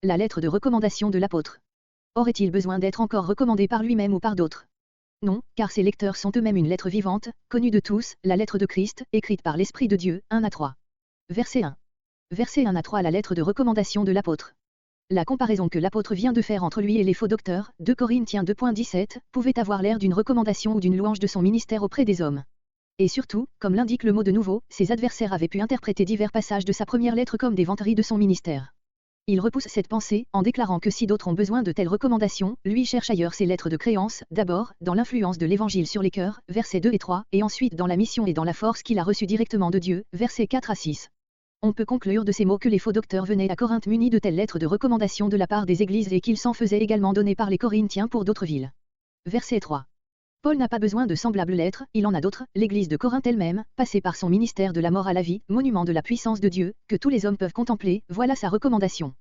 La lettre de recommandation de l'apôtre. Aurait-il besoin d'être encore recommandé par lui-même ou par d'autres? Non, car ses lecteurs sont eux-mêmes une lettre vivante, connue de tous, la lettre de Christ, écrite par l'Esprit de Dieu, 1 à 3. Verset 1. Verset 1 à 3. La lettre de recommandation de l'apôtre. La comparaison que l'apôtre vient de faire entre lui et les faux docteurs, 2 Corinthiens 2.17, pouvait avoir l'air d'une recommandation ou d'une louange de son ministère auprès des hommes. Et surtout, comme l'indique le mot de nouveau, ses adversaires avaient pu interpréter divers passages de sa première lettre comme des vanteries de son ministère. Il repousse cette pensée, en déclarant que si d'autres ont besoin de telles recommandations, lui cherche ailleurs ses lettres de créance, d'abord, dans l'influence de l'Évangile sur les cœurs, versets 2 et 3, et ensuite dans la mission et dans la force qu'il a reçue directement de Dieu, versets 4 à 6. On peut conclure de ces mots que les faux docteurs venaient à Corinthe munis de telles lettres de recommandation de la part des églises et qu'ils s'en faisaient également donner par les Corinthiens pour d'autres villes. Verset 3. Paul n'a pas besoin de semblables lettres, il en a d'autres, l'église de Corinthe elle-même, passée par son ministère de la mort à la vie, monument de la puissance de Dieu, que tous les hommes peuvent contempler, voilà sa recommandation.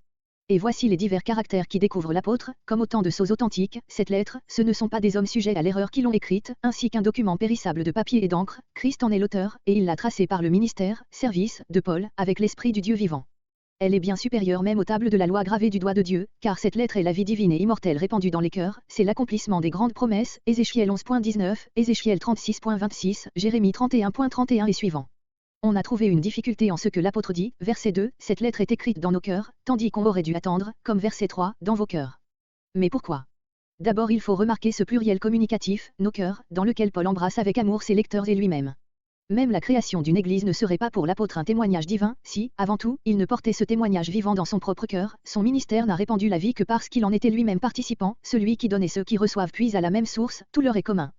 Et voici les divers caractères qui découvrent l'apôtre, comme autant de sceaux authentiques, cette lettre, ce ne sont pas des hommes sujets à l'erreur qui l'ont écrite, ainsi qu'un document périssable de papier et d'encre, Christ en est l'auteur, et il l'a tracé par le ministère, service, de Paul, avec l'Esprit du Dieu vivant. Elle est bien supérieure même aux tables de la loi gravée du doigt de Dieu, car cette lettre est la vie divine et immortelle répandue dans les cœurs, c'est l'accomplissement des grandes promesses, Ézéchiel 11.19, Ézéchiel 36.26, Jérémie 31.31 et suivants. On a trouvé une difficulté en ce que l'apôtre dit, verset 2, cette lettre est écrite dans nos cœurs, tandis qu'on aurait dû attendre, comme verset 3, dans vos cœurs. Mais pourquoi? D'abord il faut remarquer ce pluriel communicatif, nos cœurs, dans lequel Paul embrasse avec amour ses lecteurs et lui-même. Même la création d'une église ne serait pas pour l'apôtre un témoignage divin, si, avant tout, il ne portait ce témoignage vivant dans son propre cœur, son ministère n'a répandu la vie que parce qu'il en était lui-même participant, celui qui donne et ceux qui reçoivent puisent à la même source, tout leur est commun.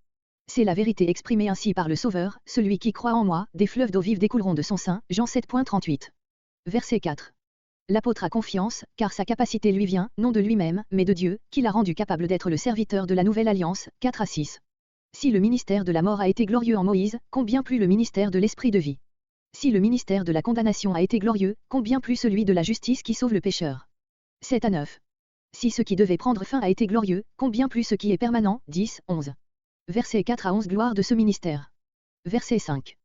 C'est la vérité exprimée ainsi par le Sauveur, celui qui croit en moi, des fleuves d'eau vive découleront de son sein, Jean 7.38. Verset 4. L'apôtre a confiance, car sa capacité lui vient, non de lui-même, mais de Dieu, qui l'a rendu capable d'être le serviteur de la nouvelle alliance, 4 à 6. Si le ministère de la mort a été glorieux en Moïse, combien plus le ministère de l'esprit de vie. Si le ministère de la condamnation a été glorieux, combien plus celui de la justice qui sauve le pécheur. 7 à 9. Si ce qui devait prendre fin a été glorieux, combien plus ce qui est permanent, 10, 11. Versets 4 à 11. Gloire de ce ministère. Verset 5.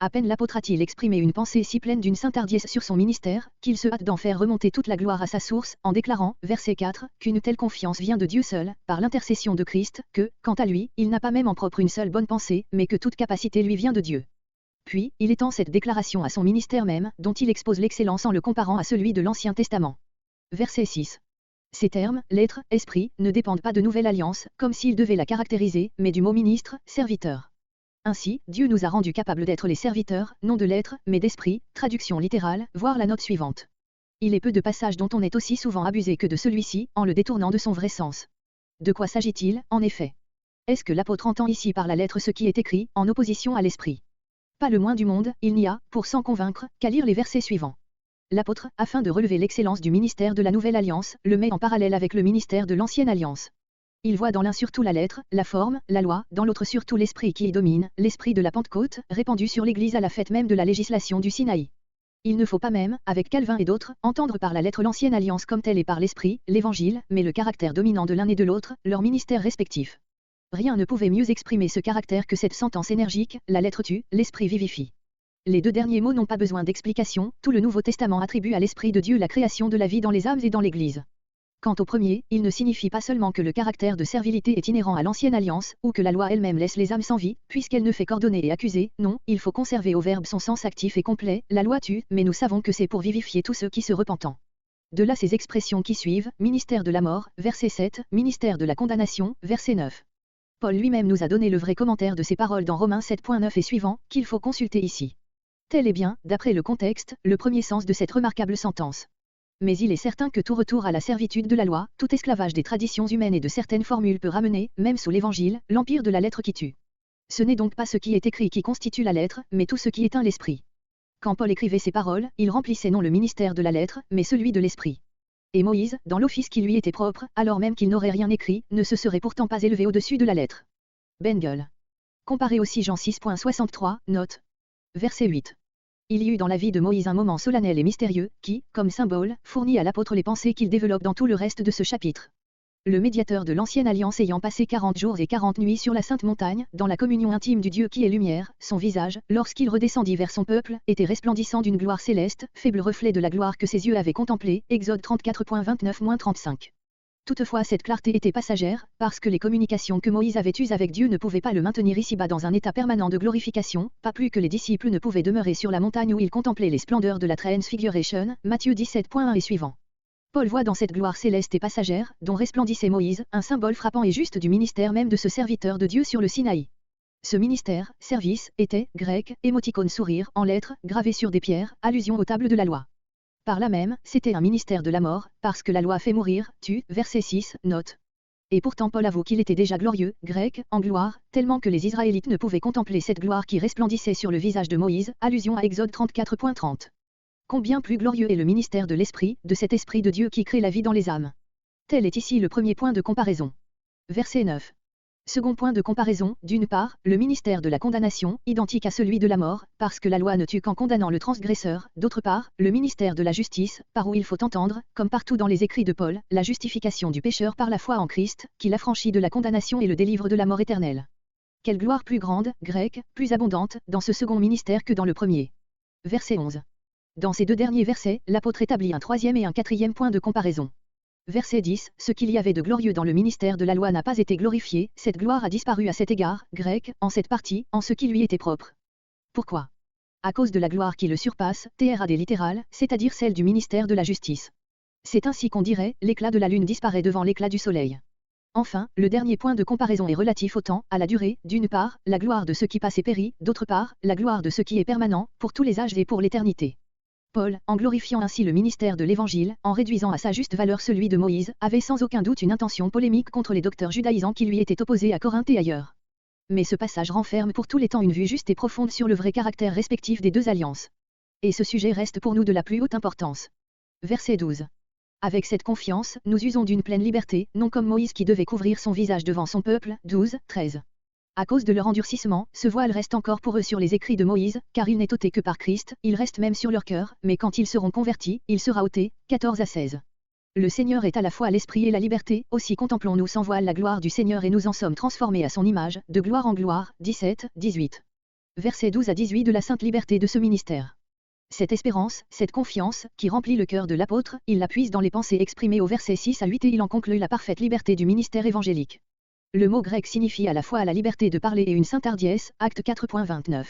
À peine l'apôtre a-t-il exprimé une pensée si pleine d'une sainte hardiesse sur son ministère, qu'il se hâte d'en faire remonter toute la gloire à sa source, en déclarant, verset 4, qu'une telle confiance vient de Dieu seul, par l'intercession de Christ, que, quant à lui, il n'a pas même en propre une seule bonne pensée, mais que toute capacité lui vient de Dieu. Puis, il étend cette déclaration à son ministère même, dont il expose l'excellence en le comparant à celui de l'Ancien Testament. Verset 6. Ces termes, l'être, esprit, ne dépendent pas de nouvelle alliance, comme s'ils devaient la caractériser, mais du mot ministre, serviteur. Ainsi, Dieu nous a rendus capables d'être les serviteurs, non de l'être, mais d'esprit, traduction littérale, voir la note suivante. Il est peu de passages dont on est aussi souvent abusé que de celui-ci, en le détournant de son vrai sens. De quoi s'agit-il, en effet? Est-ce que l'apôtre entend ici par la lettre ce qui est écrit, en opposition à l'esprit? Pas le moins du monde, il n'y a, pour s'en convaincre, qu'à lire les versets suivants. L'apôtre, afin de relever l'excellence du ministère de la Nouvelle Alliance, le met en parallèle avec le ministère de l'Ancienne Alliance. Il voit dans l'un surtout la lettre, la forme, la loi, dans l'autre surtout l'esprit qui y domine, l'esprit de la Pentecôte, répandu sur l'Église à la fête même de la législation du Sinaï. Il ne faut pas même, avec Calvin et d'autres, entendre par la lettre l'Ancienne Alliance comme telle et par l'Esprit, l'Évangile, mais le caractère dominant de l'un et de l'autre, leur ministère respectif. Rien ne pouvait mieux exprimer ce caractère que cette sentence énergique, la lettre tue, l'Esprit vivifie. Les deux derniers mots n'ont pas besoin d'explication, tout le Nouveau Testament attribue à l'Esprit de Dieu la création de la vie dans les âmes et dans l'Église. Quant au premier, il ne signifie pas seulement que le caractère de servilité est inhérent à l'ancienne alliance, ou que la loi elle-même laisse les âmes sans vie, puisqu'elle ne fait qu'ordonner et accuser, non, il faut conserver au verbe son sens actif et complet, la loi tue, mais nous savons que c'est pour vivifier tous ceux qui se repentent. De là ces expressions qui suivent, ministère de la mort, verset 7, ministère de la condamnation, verset 9. Paul lui-même nous a donné le vrai commentaire de ces paroles dans Romains 7.9 et suivant, qu'il faut consulter ici. Tel est bien, d'après le contexte, le premier sens de cette remarquable sentence. Mais il est certain que tout retour à la servitude de la loi, tout esclavage des traditions humaines et de certaines formules peut ramener, même sous l'Évangile, l'empire de la lettre qui tue. Ce n'est donc pas ce qui est écrit qui constitue la lettre, mais tout ce qui éteint l'esprit. Quand Paul écrivait ces paroles, il remplissait non le ministère de la lettre, mais celui de l'esprit. Et Moïse, dans l'office qui lui était propre, alors même qu'il n'aurait rien écrit, ne se serait pourtant pas élevé au-dessus de la lettre. Bengel. Comparez aussi Jean 6.63, note. Verset 8. Il y eut dans la vie de Moïse un moment solennel et mystérieux, qui, comme symbole, fournit à l'apôtre les pensées qu'il développe dans tout le reste de ce chapitre. Le médiateur de l'ancienne alliance ayant passé 40 jours et 40 nuits sur la sainte montagne, dans la communion intime du Dieu qui est lumière, son visage, lorsqu'il redescendit vers son peuple, était resplendissant d'une gloire céleste, faible reflet de la gloire que ses yeux avaient contemplée, Exode 34.29-35. Toutefois cette clarté était passagère, parce que les communications que Moïse avait eues avec Dieu ne pouvaient pas le maintenir ici-bas dans un état permanent de glorification, pas plus que les disciples ne pouvaient demeurer sur la montagne où ils contemplaient les splendeurs de la Transfiguration, Matthieu 17.1 et suivant. Paul voit dans cette gloire céleste et passagère, dont resplendissait Moïse, un symbole frappant et juste du ministère même de ce serviteur de Dieu sur le Sinaï. Ce ministère, service, était, grec, émoticône sourire, en lettres, gravé sur des pierres, allusion aux tables de la loi. Par là même, c'était un ministère de la mort, parce que la loi fait mourir, tue, verset 6, note. Et pourtant Paul avoue qu'il était déjà glorieux, grec, en gloire, tellement que les Israélites ne pouvaient contempler cette gloire qui resplendissait sur le visage de Moïse, allusion à Exode 34.30. Combien plus glorieux est le ministère de l'Esprit, de cet Esprit de Dieu qui crée la vie dans les âmes. Tel est ici le premier point de comparaison. Verset 9. Second point de comparaison, d'une part, le ministère de la condamnation, identique à celui de la mort, parce que la loi ne tue qu'en condamnant le transgresseur, d'autre part, le ministère de la justice, par où il faut entendre, comme partout dans les écrits de Paul, la justification du pécheur par la foi en Christ, qui l'affranchit de la condamnation et le délivre de la mort éternelle. Quelle gloire plus grande, grecque, plus abondante, dans ce second ministère que dans le premier. Verset 11. Dans ces deux derniers versets, l'apôtre établit un troisième et un quatrième point de comparaison. Verset 10, ce qu'il y avait de glorieux dans le ministère de la loi n'a pas été glorifié, cette gloire a disparu à cet égard, grec, en cette partie, en ce qui lui était propre. Pourquoi? À cause de la gloire qui le surpasse, trad littéral, c'est-à-dire celle du ministère de la justice. C'est ainsi qu'on dirait, l'éclat de la lune disparaît devant l'éclat du soleil. Enfin, le dernier point de comparaison est relatif au temps, à la durée, d'une part, la gloire de ce qui passe et périt, d'autre part, la gloire de ce qui est permanent, pour tous les âges et pour l'éternité. Paul, en glorifiant ainsi le ministère de l'Évangile, en réduisant à sa juste valeur celui de Moïse, avait sans aucun doute une intention polémique contre les docteurs judaïsants qui lui étaient opposés à Corinthe et ailleurs. Mais ce passage renferme pour tous les temps une vue juste et profonde sur le vrai caractère respectif des deux alliances. Et ce sujet reste pour nous de la plus haute importance. Verset 12. Avec cette confiance, nous usons d'une pleine liberté, non comme Moïse qui devait couvrir son visage devant son peuple, 12, 13. À cause de leur endurcissement, ce voile reste encore pour eux sur les écrits de Moïse, car il n'est ôté que par Christ, il reste même sur leur cœur, mais quand ils seront convertis, il sera ôté, 14 à 16. Le Seigneur est à la fois l'Esprit et la liberté, aussi contemplons-nous sans voile la gloire du Seigneur et nous en sommes transformés à son image, de gloire en gloire, 17, 18. Versets 12 à 18 de la sainte liberté de ce ministère. Cette espérance, cette confiance, qui remplit le cœur de l'apôtre, il la puise dans les pensées exprimées au verset 6 à 8 et il en conclut la parfaite liberté du ministère évangélique. Le mot grec signifie à la fois la liberté de parler et une sainte hardiesse, acte 4.29.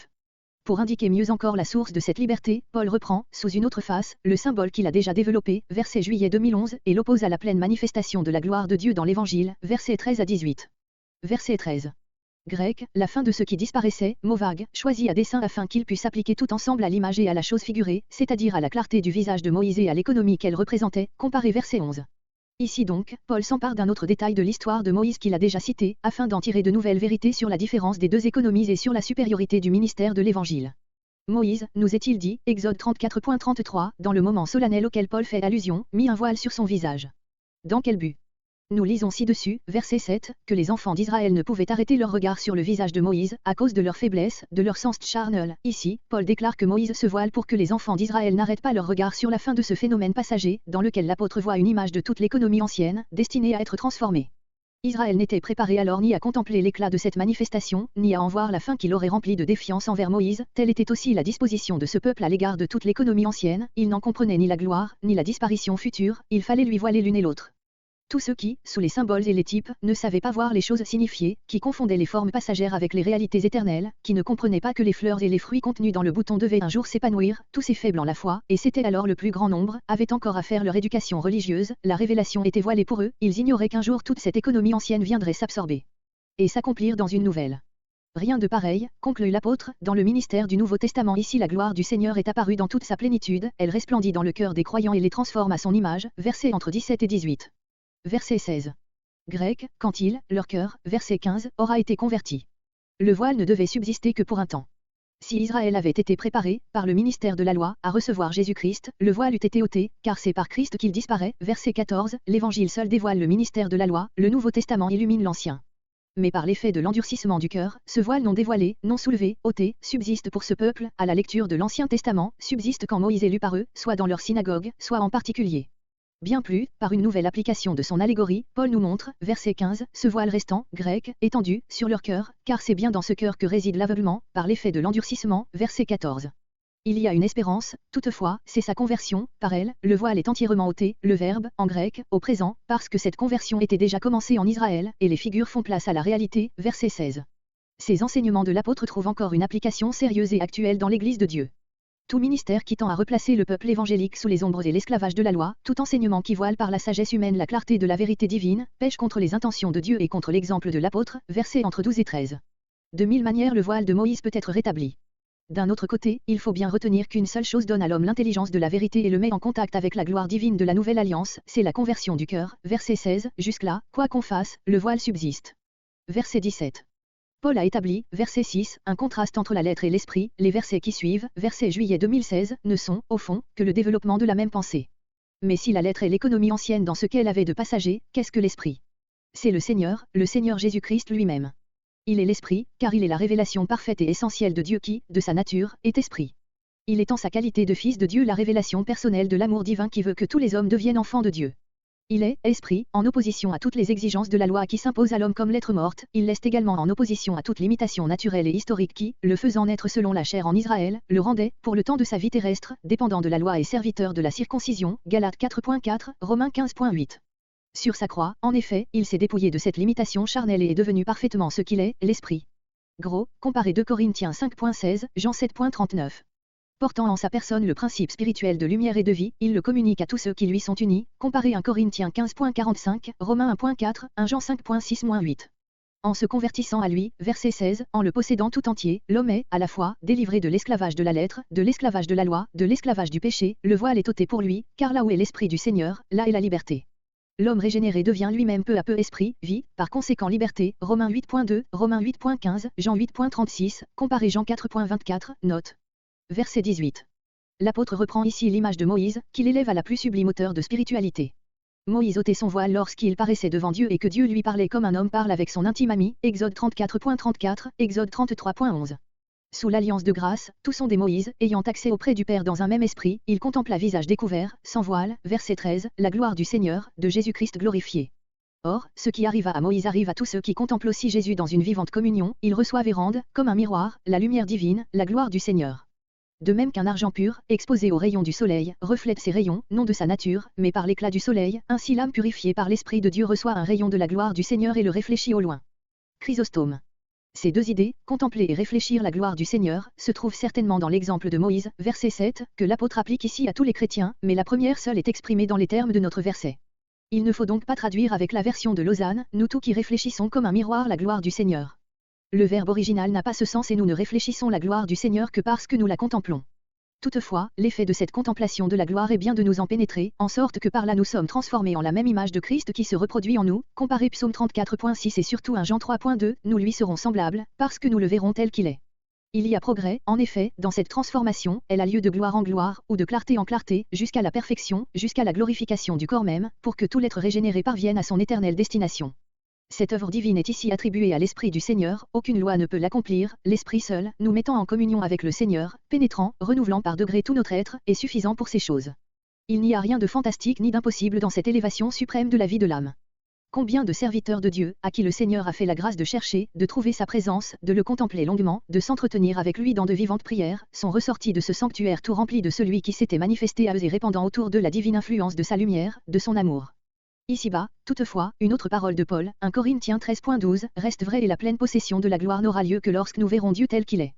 Pour indiquer mieux encore la source de cette liberté, Paul reprend, sous une autre face, le symbole qu'il a déjà développé, verset juillet 2011, et l'oppose à la pleine manifestation de la gloire de Dieu dans l'Évangile, versets 13 à 18. Verset 13. Grec, la fin de ce qui disparaissait, mot vague, choisi à dessein afin qu'il puisse s'appliquer tout ensemble à l'image et à la chose figurée, c'est-à-dire à la clarté du visage de Moïse et à l'économie qu'elle représentait, comparé verset 11. Ici donc, Paul s'empare d'un autre détail de l'histoire de Moïse qu'il a déjà cité, afin d'en tirer de nouvelles vérités sur la différence des deux économies et sur la supériorité du ministère de l'Évangile. Moïse, nous est-il dit, Exode 34.33, dans le moment solennel auquel Paul fait allusion, mit un voile sur son visage. Dans quel but? Nous lisons ci-dessus, verset 7, que les enfants d'Israël ne pouvaient arrêter leur regard sur le visage de Moïse, à cause de leur faiblesse, de leur sens charnel. Ici, Paul déclare que Moïse se voile pour que les enfants d'Israël n'arrêtent pas leur regard sur la fin de ce phénomène passager, dans lequel l'apôtre voit une image de toute l'économie ancienne, destinée à être transformée. Israël n'était préparé alors ni à contempler l'éclat de cette manifestation, ni à en voir la fin qui l'aurait rempli de défiance envers Moïse, telle était aussi la disposition de ce peuple à l'égard de toute l'économie ancienne, il n'en comprenait ni la gloire, ni la disparition future, il fallait lui voiler l'une et l'autre. Tous ceux qui, sous les symboles et les types, ne savaient pas voir les choses signifiées, qui confondaient les formes passagères avec les réalités éternelles, qui ne comprenaient pas que les fleurs et les fruits contenus dans le bouton devaient un jour s'épanouir, tous ces faibles en la foi, et c'était alors le plus grand nombre, avaient encore à faire leur éducation religieuse, la révélation était voilée pour eux, ils ignoraient qu'un jour toute cette économie ancienne viendrait s'absorber et s'accomplir dans une nouvelle. Rien de pareil, conclut l'apôtre, dans le ministère du Nouveau Testament ici la gloire du Seigneur est apparue dans toute sa plénitude, elle resplendit dans le cœur des croyants et les transforme à son image, versets entre 17 et 18. Verset 16. Grec, quand il, leur cœur, verset 15, aura été converti. Le voile ne devait subsister que pour un temps. Si Israël avait été préparé, par le ministère de la loi, à recevoir Jésus-Christ, le voile eût été ôté, car c'est par Christ qu'il disparaît, verset 14, l'Évangile seul dévoile le ministère de la loi, le Nouveau Testament illumine l'Ancien. Mais par l'effet de l'endurcissement du cœur, ce voile non dévoilé, non soulevé, ôté, subsiste pour ce peuple, à la lecture de l'Ancien Testament, subsiste quand Moïse est lu par eux, soit dans leur synagogue, soit en particulier. Bien plus, par une nouvelle application de son allégorie, Paul nous montre, verset 15, ce voile restant, grec, étendu, sur leur cœur, car c'est bien dans ce cœur que réside l'aveuglement, par l'effet de l'endurcissement, verset 14. Il y a une espérance, toutefois, c'est sa conversion, par elle, le voile est entièrement ôté, le verbe, en grec, au présent, parce que cette conversion était déjà commencée en Israël, et les figures font place à la réalité, verset 16. Ces enseignements de l'apôtre trouvent encore une application sérieuse et actuelle dans l'Église de Dieu. Tout ministère qui tend à replacer le peuple évangélique sous les ombres et l'esclavage de la loi, tout enseignement qui voile par la sagesse humaine la clarté de la vérité divine, pêche contre les intentions de Dieu et contre l'exemple de l'apôtre, versets entre 12 et 13. De mille manières le voile de Moïse peut être rétabli. D'un autre côté, il faut bien retenir qu'une seule chose donne à l'homme l'intelligence de la vérité et le met en contact avec la gloire divine de la nouvelle alliance, c'est la conversion du cœur, verset 16, jusque-là, quoi qu'on fasse, le voile subsiste. Verset 17. Paul a établi, verset 6, un contraste entre la lettre et l'esprit, les versets qui suivent, verset juillet 2016, ne sont, au fond, que le développement de la même pensée. Mais si la lettre est l'économie ancienne dans ce qu'elle avait de passager, qu'est-ce que l'esprit? C'est le Seigneur Jésus-Christ lui-même. Il est l'esprit, car il est la révélation parfaite et essentielle de Dieu qui, de sa nature, est esprit. Il est en sa qualité de Fils de Dieu la révélation personnelle de l'amour divin qui veut que tous les hommes deviennent enfants de Dieu. Il est, esprit, en opposition à toutes les exigences de la loi qui s'imposent à l'homme comme l'être morte, il l'est également en opposition à toute limitation naturelle et historique qui, le faisant naître selon la chair en Israël, le rendait, pour le temps de sa vie terrestre, dépendant de la loi et serviteur de la circoncision, Galates 4.4, Romains 15.8. Sur sa croix, en effet, il s'est dépouillé de cette limitation charnelle et est devenu parfaitement ce qu'il est, l'esprit. Gros, comparé 2 Corinthiens 5.16, Jean 7.39. Portant en sa personne le principe spirituel de lumière et de vie, il le communique à tous ceux qui lui sont unis, comparé 1 Corinthiens 15.45, Romains 1.4, 1 Jean 5.6-8. En se convertissant à lui, verset 16, en le possédant tout entier, l'homme est, à la fois, délivré de l'esclavage de la lettre, de l'esclavage de la loi, de l'esclavage du péché, le voile est ôté pour lui, car là où est l'esprit du Seigneur, là est la liberté. L'homme régénéré devient lui-même peu à peu esprit, vie, par conséquent liberté, Romains 8.2, Romains 8.15, Jean 8.36, comparé Jean 4.24, note. Verset 18. L'apôtre reprend ici l'image de Moïse, qu'il élève à la plus sublime hauteur de spiritualité. Moïse ôtait son voile lorsqu'il paraissait devant Dieu et que Dieu lui parlait comme un homme parle avec son intime ami, Exode 34.34, Exode 33.11. Sous l'alliance de grâce, tous sont des Moïse, ayant accès auprès du Père dans un même esprit, ils contemplent à visage découvert, sans voile, verset 13, la gloire du Seigneur, de Jésus-Christ glorifié. Or, ce qui arriva à Moïse arrive à tous ceux qui contemplent aussi Jésus dans une vivante communion, ils reçoivent et rendent, comme un miroir, la lumière divine, la gloire du Seigneur. De même qu'un argent pur, exposé aux rayons du soleil, reflète ses rayons, non de sa nature, mais par l'éclat du soleil, ainsi l'âme purifiée par l'Esprit de Dieu reçoit un rayon de la gloire du Seigneur et le réfléchit au loin. Chrysostome. Ces deux idées, contempler et réfléchir la gloire du Seigneur, se trouvent certainement dans l'exemple de Moïse, verset 7, que l'apôtre applique ici à tous les chrétiens, mais la première seule est exprimée dans les termes de notre verset. Il ne faut donc pas traduire avec la version de Lausanne, nous tous qui réfléchissons comme un miroir la gloire du Seigneur. Le verbe original n'a pas ce sens et nous ne réfléchissons la gloire du Seigneur que parce que nous la contemplons. Toutefois, l'effet de cette contemplation de la gloire est bien de nous en pénétrer, en sorte que par là nous sommes transformés en la même image de Christ qui se reproduit en nous, comparé Psaume 34.6 et surtout 1 Jean 3.2, nous lui serons semblables, parce que nous le verrons tel qu'il est. Il y a progrès, en effet, dans cette transformation, elle a lieu de gloire en gloire, ou de clarté en clarté, jusqu'à la perfection, jusqu'à la glorification du corps même, pour que tout l'être régénéré parvienne à son éternelle destination. Cette œuvre divine est ici attribuée à l'Esprit du Seigneur, aucune loi ne peut l'accomplir, l'Esprit seul, nous mettant en communion avec le Seigneur, pénétrant, renouvelant par degrés tout notre être, est suffisant pour ces choses. Il n'y a rien de fantastique ni d'impossible dans cette élévation suprême de la vie de l'âme. Combien de serviteurs de Dieu, à qui le Seigneur a fait la grâce de chercher, de trouver sa présence, de le contempler longuement, de s'entretenir avec lui dans de vivantes prières, sont ressortis de ce sanctuaire tout rempli de celui qui s'était manifesté à eux et répandant autour d'eux la divine influence de sa lumière, de son amour. Ici-bas, toutefois, une autre parole de Paul, 1 Corinthiens 13.12, reste vraie et la pleine possession de la gloire n'aura lieu que lorsque nous verrons Dieu tel qu'il est.